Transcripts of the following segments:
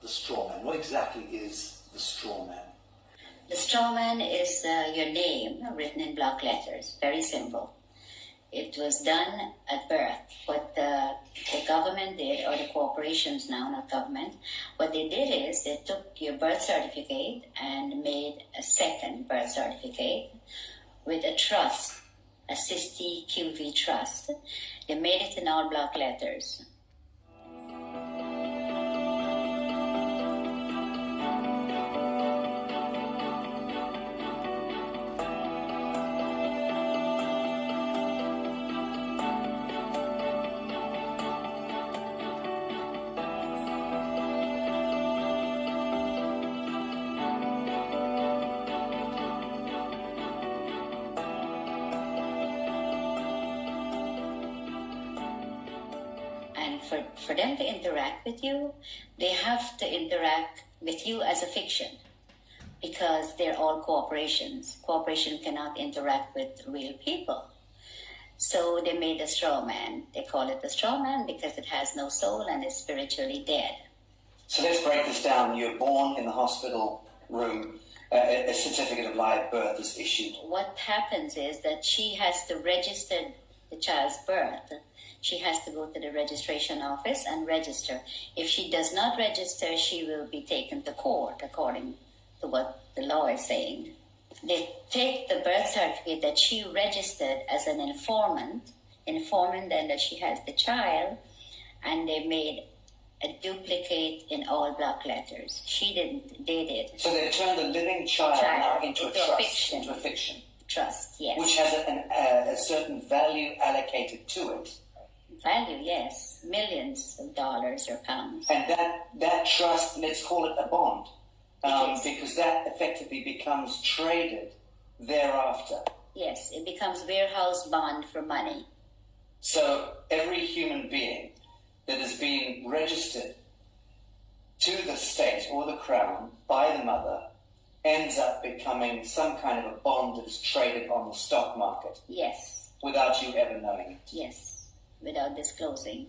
The strawman. What exactly is the strawman? The strawman is your name written in block letters. Very simple. It was done at birth. What the government did, or the corporations now, not government, what they did is they took your birth certificate and made a second birth certificate with a trust, a QV trust. They made it in all block letters. For them to interact with you, they have to interact with you as a fiction because they're all corporations. Corporation cannot interact with real people. So they made a straw man. They call it a straw man because it has no soul and is spiritually dead. So let's break this down. You're born in the hospital room. A certificate of live birth is issued. What happens is that she has to register the child's birth. She has to go to the registration office and register. If she does not register, she will be taken to court, according to what the law is saying. They take the birth certificate that she registered as an informant then that she has the child, and they made a duplicate in all block letters. She didn't, they did. So they turned the living child now into a trust, into a fiction. Trust, yes. Which has a certain value allocated to it. Value, yes. Millions of dollars or pounds. And that trust, let's call it a bond, because that effectively becomes traded thereafter. Yes, it becomes warehouse bond for money. So every human being that is being registered to the state or the crown by the mother ends up becoming some kind of a bond that is traded on the stock market. Yes. Without you ever knowing it. Yes. Without disclosing.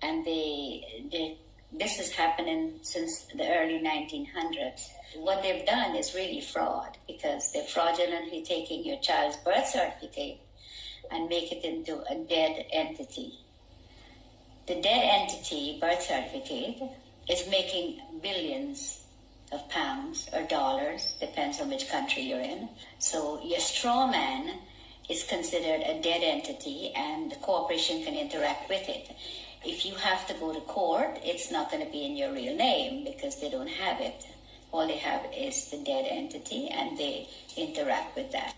And this is happening since the early 1900s. What they've done is really fraud because they're fraudulently taking your child's birth certificate and make it into a dead entity. The dead entity birth certificate is making billions of pounds or dollars, depends on which country you're in. So your straw man is considered a dead entity and the corporation can interact with it. If you have to go to court, it's not going to be in your real name because they don't have it. All they have is the dead entity and they interact with that.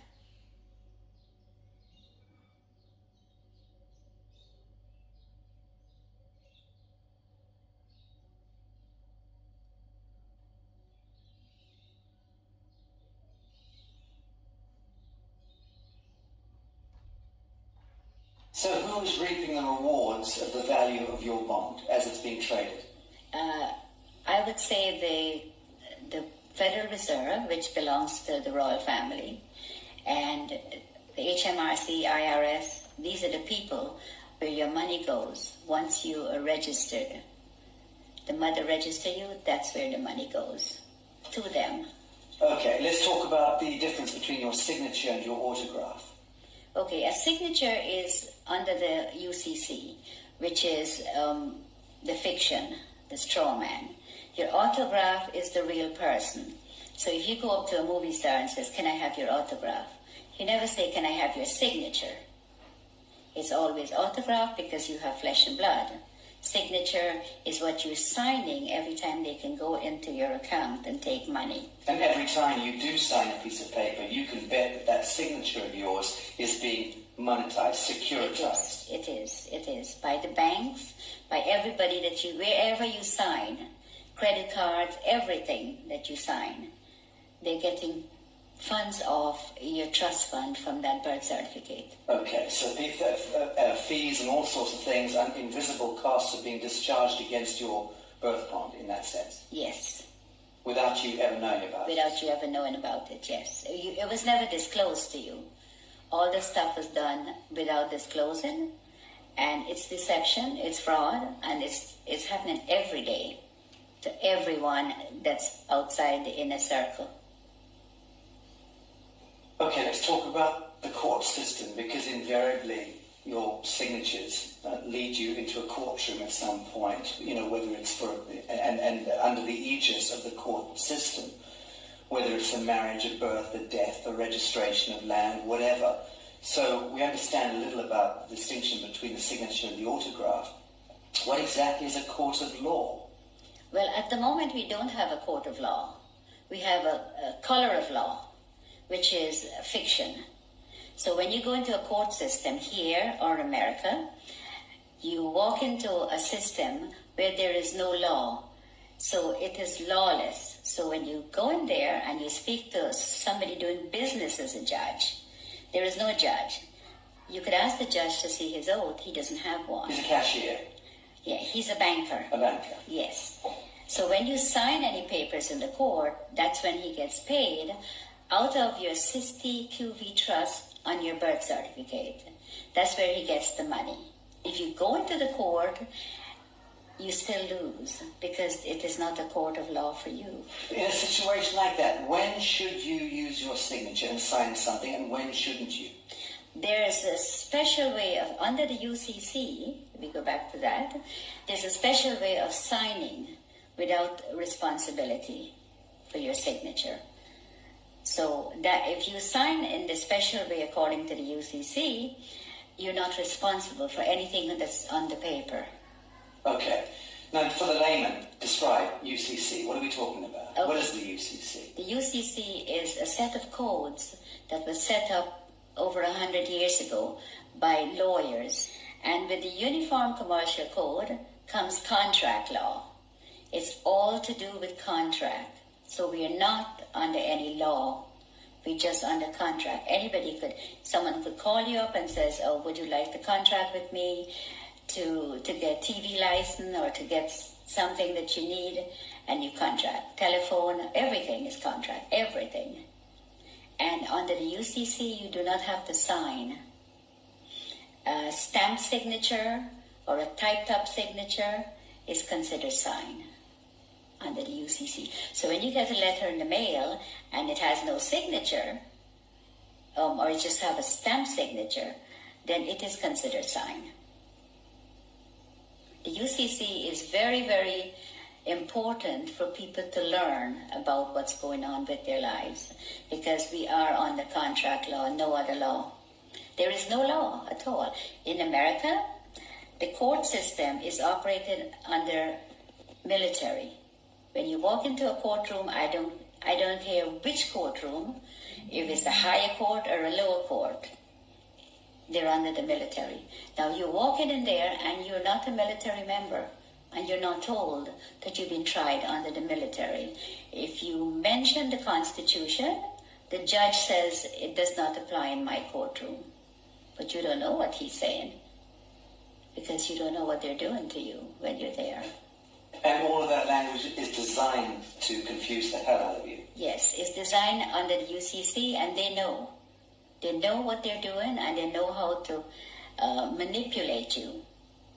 So who is reaping the rewards of the value of your bond as it's being traded? I would say the Federal Reserve, which belongs to the royal family, and the HMRC, IRS, these are the people where your money goes once you are registered. The mother registers you, that's where the money goes, to them. Okay, let's talk about the difference between your signature and your autograph. Okay, a signature is under the UCC, which is the fiction, the straw man. Your autograph is the real person. So if you go up to a movie star and says, "Can I have your autograph?" You never say, "Can I have your signature?" It's always autograph because you have flesh and blood. Signature is what you're signing every time they can go into your account and take money. And every time you do sign a piece of paper, you can bet that that signature of yours is being monetized, securitized. It is. By the banks, by everybody that you, wherever you sign, credit cards, everything that you sign, they're getting funds off your trust fund from that birth certificate. Okay, so fees and all sorts of things, invisible costs are being discharged against your birth bond in that sense? Yes. Without you ever knowing about it? Without you ever knowing about it, yes. It was never disclosed to you. All the stuff was done without disclosing, and it's deception, it's fraud, and it's happening every day to everyone that's outside the inner circle. Okay, let's talk about the court system, because invariably your signatures lead you into a courtroom at some point, whether it's for, and under the aegis of the court system, whether it's a marriage, a birth, a death, a registration of land, whatever. So we understand a little about the distinction between the signature and the autograph. What exactly is a court of law? Well, at the moment we don't have a court of law. We have a color of law, which is fiction. So when you go into a court system here or America, you walk into a system where there is no law. So it is lawless. So when you go in there and you speak to somebody doing business as a judge, there is no judge. You could ask the judge to see his oath. He doesn't have one. He's a cashier. Yeah, he's a banker. A banker. Yes. So when you sign any papers in the court, that's when he gets paid out of your SISTI QV trust on your birth certificate. That's where he gets the money. If you go into the court, you still lose because it is not a court of law for you. In a situation like that, when should you use your signature and sign something, and when shouldn't you? There's a special way of, under the UCC, if we go back to that, there's a special way of signing without responsibility for your signature. So that if you sign in the special way according to the UCC, you're not responsible for anything that's on the paper. Okay. Now, for the layman, describe UCC. What are we talking about? Okay. What is the UCC? The UCC is a set of codes that was set up over 100 years ago by lawyers. And with the Uniform Commercial Code comes contract law. It's all to do with contract. So we are not under any law. We're just under contract. Someone could call you up and says, oh, would you like to contract with me to get TV license or to get something that you need? And you contract. Telephone, everything is contract, everything. And under the UCC, you do not have to sign. A stamped signature or a typed up signature is considered sign under the UCC. So when you get a letter in the mail and it has no signature, or you just have a stamped signature, then it is considered sign. The UCC is very, very important for people to learn about what's going on with their lives, because we are on the contract law, no other law. There is no law at all. In America, the court system is operated under military. When you walk into a courtroom, I don't care which courtroom, if it's a higher court or a lower court, they're under the military. Now you're walking in there and you're not a military member, and you're not told that you've been tried under the military. If you mention the Constitution, the judge says it does not apply in my courtroom. But you don't know what he's saying, because you don't know what they're doing to you when you're there. And all of that language is designed to confuse the hell out of you. Yes, it's designed under the UCC, and they know. They know what they're doing, and they know how to manipulate you.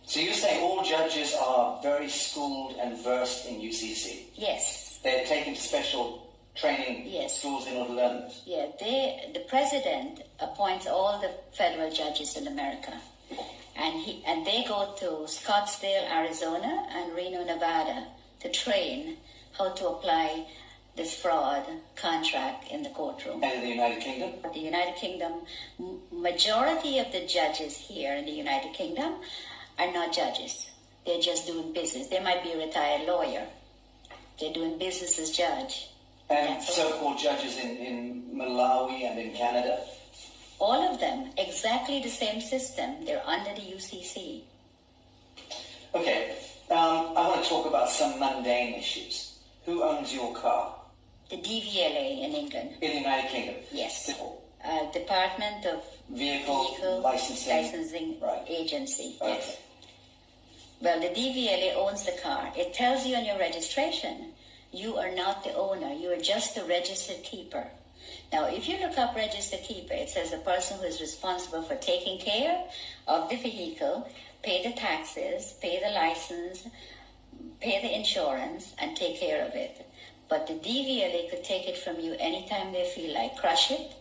So you're saying all judges are very schooled and versed in UCC? Yes. They're taken to special training schools in order to learn this? Yeah, the president appoints all the federal judges in America. And they go to Scottsdale, Arizona, and Reno, Nevada to train how to apply this fraud contract in the courtroom. And in the United Kingdom? The United Kingdom, majority of the judges here in the United Kingdom are not judges. They're just doing business. They might be a retired lawyer. They're doing business as judge. And so-called judges in Malawi and in Canada? All of them, exactly the same system. They're under the UCC. Okay, I want to talk about some mundane issues. Who owns your car? The DVLA in England. In the United Kingdom? Yes. Department of Vehicle Licensing right. Agency. Okay. Yes. Well, the DVLA owns the car. It tells you on your registration, you are not the owner. You are just the registered keeper. Now, if you look up registered keeper, it says a person who is responsible for taking care of the vehicle, pay the taxes, pay the license, pay the insurance, and take care of it. But the DVLA could take it from you anytime they feel like. Crush it.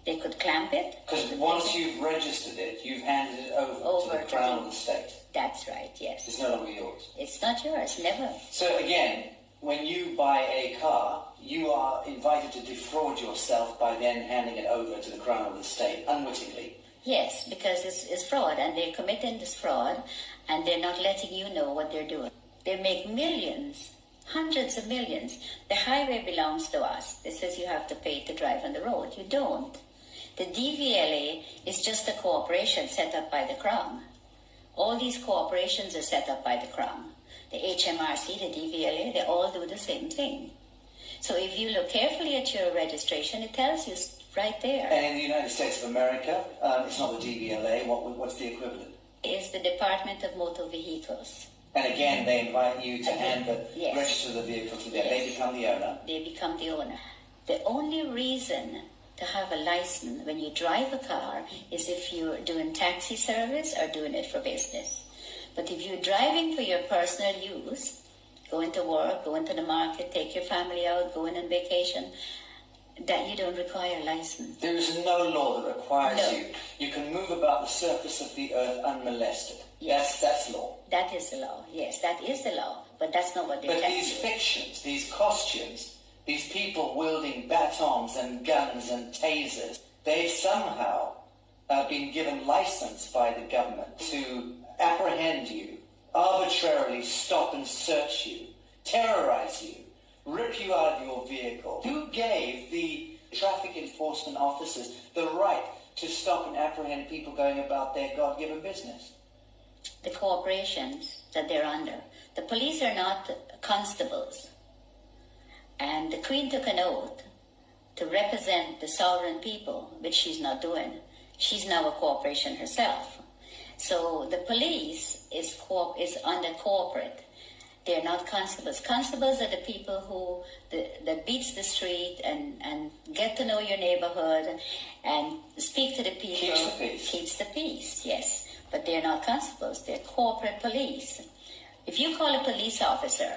They could clamp it. Because once you've registered it, you've handed it over to the Crown of the state. That's right, yes. It's no longer yours. It's not yours, never. So again, when you buy a car, you are invited to defraud yourself by then handing it over to the Crown of the state, unwittingly. Yes, because it's fraud, and they're committing this fraud, and they're not letting you know what they're doing. They make millions, hundreds of millions. The highway belongs to us. It says you have to pay to drive on the road. You don't. The DVLA is just a corporation set up by the Crown. All these corporations are set up by the Crown. The HMRC, the DVLA, they all do the same thing. So if you look carefully at your registration, it tells you right there. And in the United States of America, it's not the DVLA. What's the equivalent? It's the Department of Motor Vehicles. And again, they invite you to Yes. register the vehicle to them. Yes. They become the owner. They become the owner. The only reason to have a license when you drive a car is if you're doing taxi service or doing it for business. But if you're driving for your personal use, going to work, going to the market, take your family out, going on vacation, that you don't require a license. There is no law that requires No. you. You can move about the surface of the earth unmolested. Yes. That's law. That is the law. Yes, that is the law. But that's not what they're But telling these you. fictions, these costumes, these people wielding batons and guns and tasers, they've somehow been given license by the government to apprehend you, arbitrarily stop and search you, terrorize you, rip you out of your vehicle. Who gave the traffic enforcement officers the right to stop and apprehend people going about their God-given business? The corporations that they're under. The police are not constables. And the Queen took an oath to represent the sovereign people, which she's not doing. She's now a corporation herself. So the police is under corporate. They're not constables. Constables are the people who that beats the street and get to know your neighborhood and speak to the people. Keeps the peace. Keeps the peace, yes. But they're not constables. They're corporate police. If you call a police officer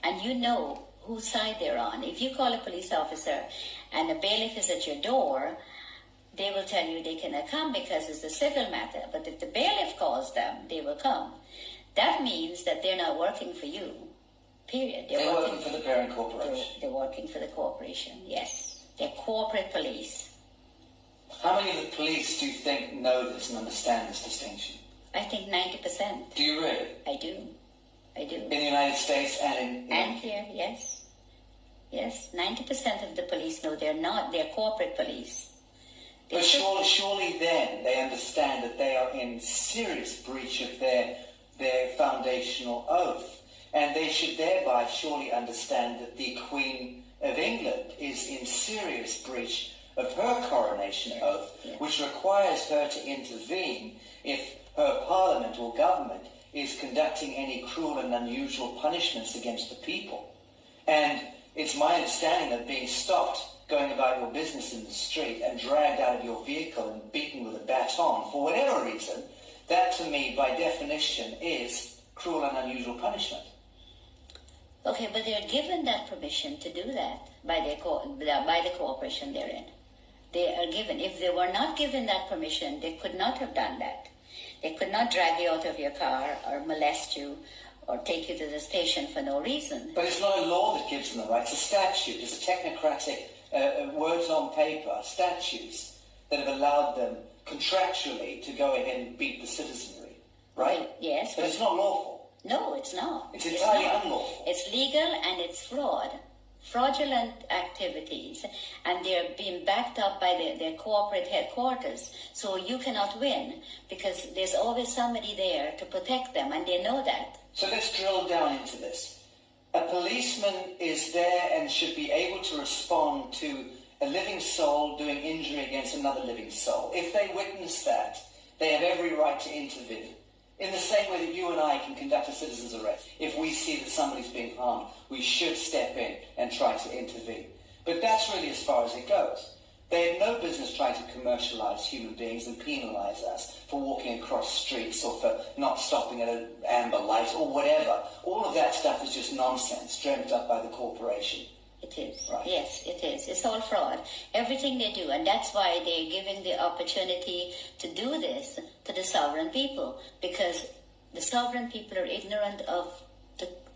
and you know whose side they're on, if you call a police officer and a bailiff is at your door, they will tell you they cannot come because it's a civil matter. But if the bailiff calls them, they will come. That means that they're not working for you, period. They're working for the parent corporation. They're working for the corporation, yes. They're corporate police. How many of the police do you think know this and understand this distinction? I think 90%. Do you really? I do. In the United States and in... And here, yes. Yes, 90% of the police know they're corporate police. But surely then they understand that they are in serious breach of their foundational oath. And they should thereby surely understand that the Queen of England is in serious breach of her coronation oath, which requires her to intervene if her parliament or government is conducting any cruel and unusual punishments against the people. And it's my understanding that being stopped going about your business in the street and dragged out of your vehicle and beaten with a baton for whatever reason, that to me by definition is cruel and unusual punishment. Okay, but they're given that permission to do that by the corporation they're in. They are given. If they were not given that permission, they could not have done that. They could not drag you out of your car or molest you or take you to the station for no reason. But it's not a law that gives them the right. It's a statute. It's a technocratic words on paper, statutes that have allowed them contractually to go ahead and beat the citizenry, right? Yes. But it's not lawful. No, it's not. It's entirely not. unlawful. It's legal and it's fraud. Fraudulent activities, and they're being backed up by their corporate headquarters. So you cannot win because there's always somebody there to protect them, and they know that. So let's drill down into this. A policeman is there and should be able to respond to a living soul doing injury against another living soul. If they witness that, they have every right to intervene. In the same way that you and I can conduct a citizen's arrest. If we see that somebody's being harmed, we should step in and try to intervene. But that's really as far as it goes. They have no business trying to commercialize human beings and penalize us for walking across streets or for not stopping at an amber light or whatever. All of that stuff is just nonsense dreamt up by the corporation. It is. Right. Yes, it is. It's all fraud. Everything they do. And that's why they're giving the opportunity to do this to the sovereign people. Because the sovereign people are ignorant of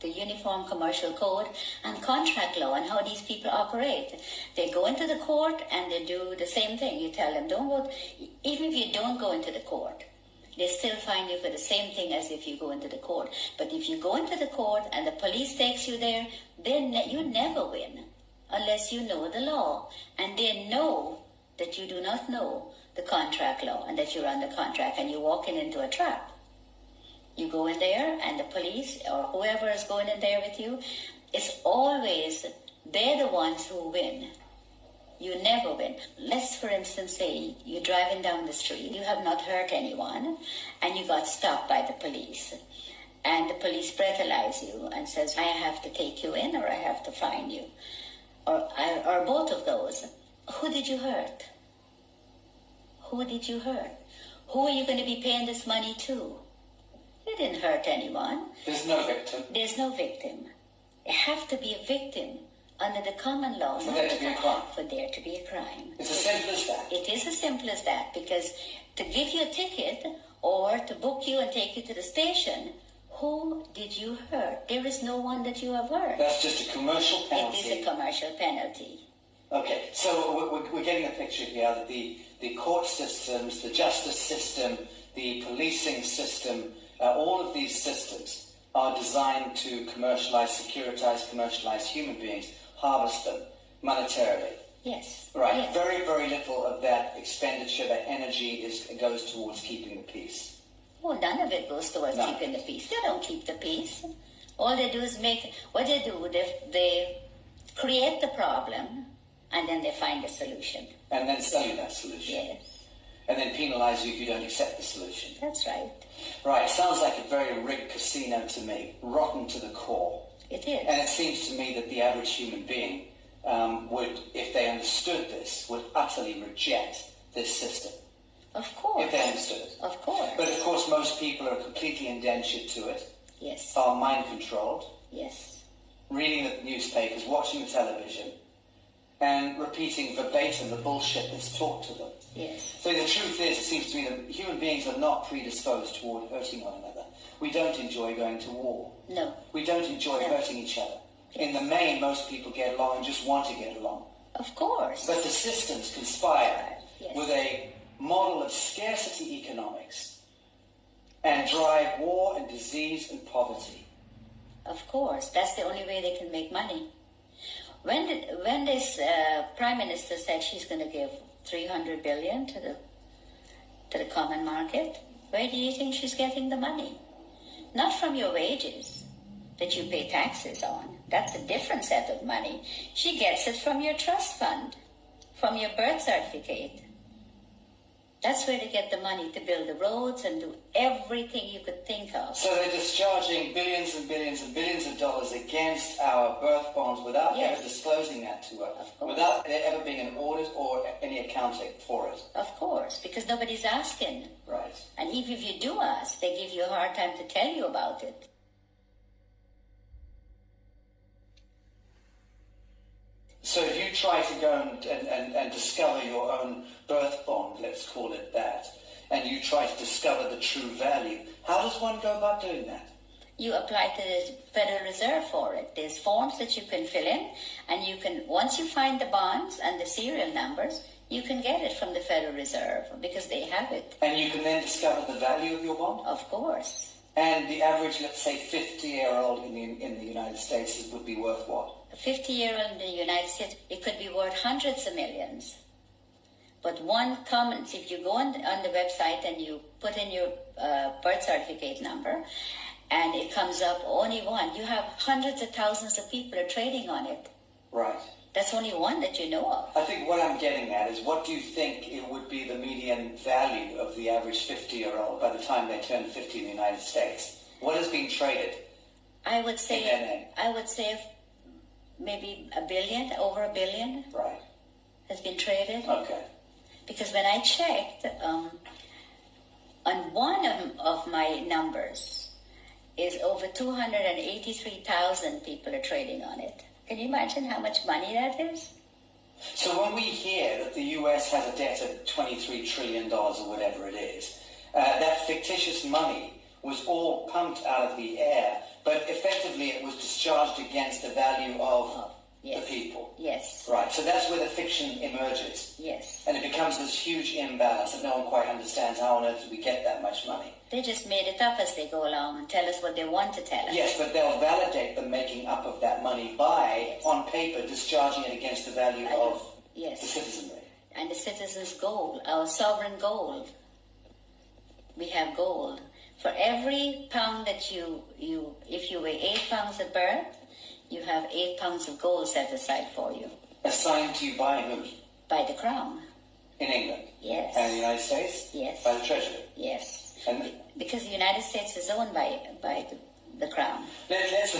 the Uniform Commercial Code and contract law and how these people operate. They go into the court and they do the same thing. You tell them, don't go. Even if you don't go into the court, they still fine you for the same thing as if you go into the court. But if you go into the court and the police takes you there, then you never win unless you know the law. And they know that you do not know the contract law and that you're under contract and you're walking into a trap. You go in there and the police or whoever is going in there with you, it's always they're the ones who win. You never win. Let's, for instance, say you're driving down the street, you have not hurt anyone, and you got stopped by the police. And the police breathalyze you and says, I have to take you in or I have to fine you. Or both of those. Who did you hurt? Who did you hurt? Who are you going to be paying this money to? You didn't hurt anyone. There's no victim. There's no victim. You have to be a victim under the common law. For there to be a crime. For there to be a crime. It's as simple as that. It is as simple as that, because to give you a ticket or to book you and take you to the station, who did you hurt? There is no one that you have hurt. That's just a commercial penalty. It is a commercial penalty. Okay, so we're getting a picture here that the court systems, the justice system, the policing system, all of these systems are designed to commercialize human beings, harvest them monetarily. Yes. Right. Yes. Very, very little of that expenditure, that energy goes towards keeping the peace. Well, none of it goes towards keeping the peace. They don't keep the peace. All they do is they create the problem and then they find a solution. And then sell you that solution. Yes. And then penalize you if you don't accept the solution. That's right. Right. Sounds like a very rigged casino to me. Rotten to the core. It is. And it seems to me that the average human being would, if they understood this, would utterly reject this system. Of course. If they understood it. Of course. But of course most people are completely indentured to it. Yes. Are mind controlled. Yes. Reading the newspapers, watching the television, and repeating verbatim the bullshit that's taught to them. Yes. So the truth is, it seems to me that human beings are not predisposed toward hurting one another. We don't enjoy going to war. No. We don't enjoy hurting each other. In the main, most people get along and just want to get along. Of course. But the systems conspire Yes. with a model of scarcity economics and drive war and disease and poverty. Of course. That's the only way they can make money. When this Prime Minister said she's going to give $300 billion to the common market, where do you think she's getting the money? Not from your wages that you pay taxes on. That's a different set of money. She gets it from your trust fund, from your birth certificate. That's where they get the money to build the roads and do everything you could think of. So they're discharging billions and billions and billions of dollars against our birth bonds without ever disclosing that to us, without there ever being an audit or any accounting for it. Of course, because nobody's asking. Right. And even if you do ask, they give you a hard time to tell you about it. So if you try to go and discover your own birth bond, let's call it that, and you try to discover the true value, how does one go about doing that? You apply to the Federal Reserve for it. There's forms that you can fill in, and you can, once you find the bonds and the serial numbers, you can get it from the Federal Reserve because they have it. And you can then discover the value of your bond? Of course. And the average, let's say, 50-year-old in the United States would be worth what? A 50-year-old in the United States, it could be worth hundreds of millions. But one common, if you go on the website and you put in your birth certificate number, and it comes up only one, you have hundreds of thousands of people are trading on it. Right. That's only one that you know of. I think what I'm getting at is, what do you think it would be the median value of the average 50-year-old by the time they turn 50 in the United States? What is being traded? I would say in their name? I would say maybe $1 billion, over $1 billion, Right. has been traded. Okay. Because when I checked, on one of my numbers is over 283,000 people are trading on it. Can you imagine how much money that is? So when we hear that the US has a debt of $23 trillion or whatever it is, that fictitious money was all pumped out of the air, but effectively it was discharged against the value of Yes. the people. Yes. Right, so that's where the fiction emerges. Yes. And it becomes this huge imbalance that no one quite understands. How on earth do we get that much money? They just made it up as they go along and tell us what they want to tell us. Yes, but they'll validate the making up of that money by, on paper, discharging it against the value of Yes. the citizenry. And the citizens' gold, our sovereign gold. We have gold. For every pound that if you weigh 8 pounds at birth, you have 8 pounds of gold set aside for you. Assigned to you by whom? By the crown. In England? Yes. And in the United States? Yes. By the Treasury? Yes. And because the United States is owned by the crown. let's